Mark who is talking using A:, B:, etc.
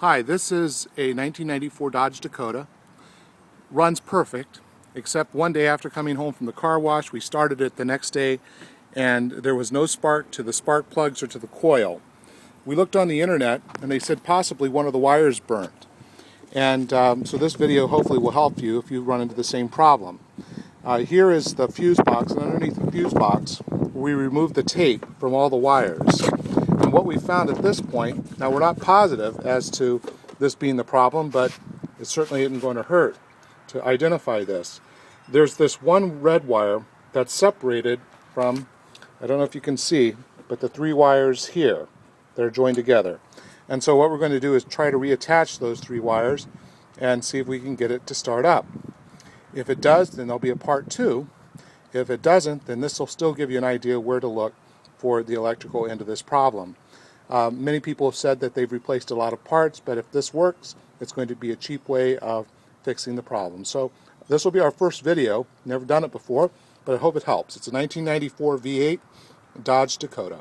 A: Hi, this is a 1994 Dodge Dakota. Runs perfect, except one day after coming home from the car wash, we started it the next day and there was no spark to the spark plugs or to the coil. We looked on the internet and they said possibly one of the wires burnt. And so this video hopefully will help you if you run into the same problem. Here is the fuse box, and underneath the fuse box we removed the tape from all the wires. And what we found at this point, now we're not positive as to this being the problem, but it certainly isn't going to hurt to identify this. There's this one red wire that's separated from, I don't know if you can see, but the three wires here that are joined together. And so what we're going to do is try to reattach those three wires and see if we can get it to start up. If it does, then there'll be a part two. If it doesn't, then this will still give you an idea where to look for the electrical end of this problem. Many people have said that they've replaced a lot of parts, but if this works, it's going to be a cheap way of fixing the problem. So this will be our first video. Never done it before, but I hope it helps. It's a 1994 V8 Dodge Dakota.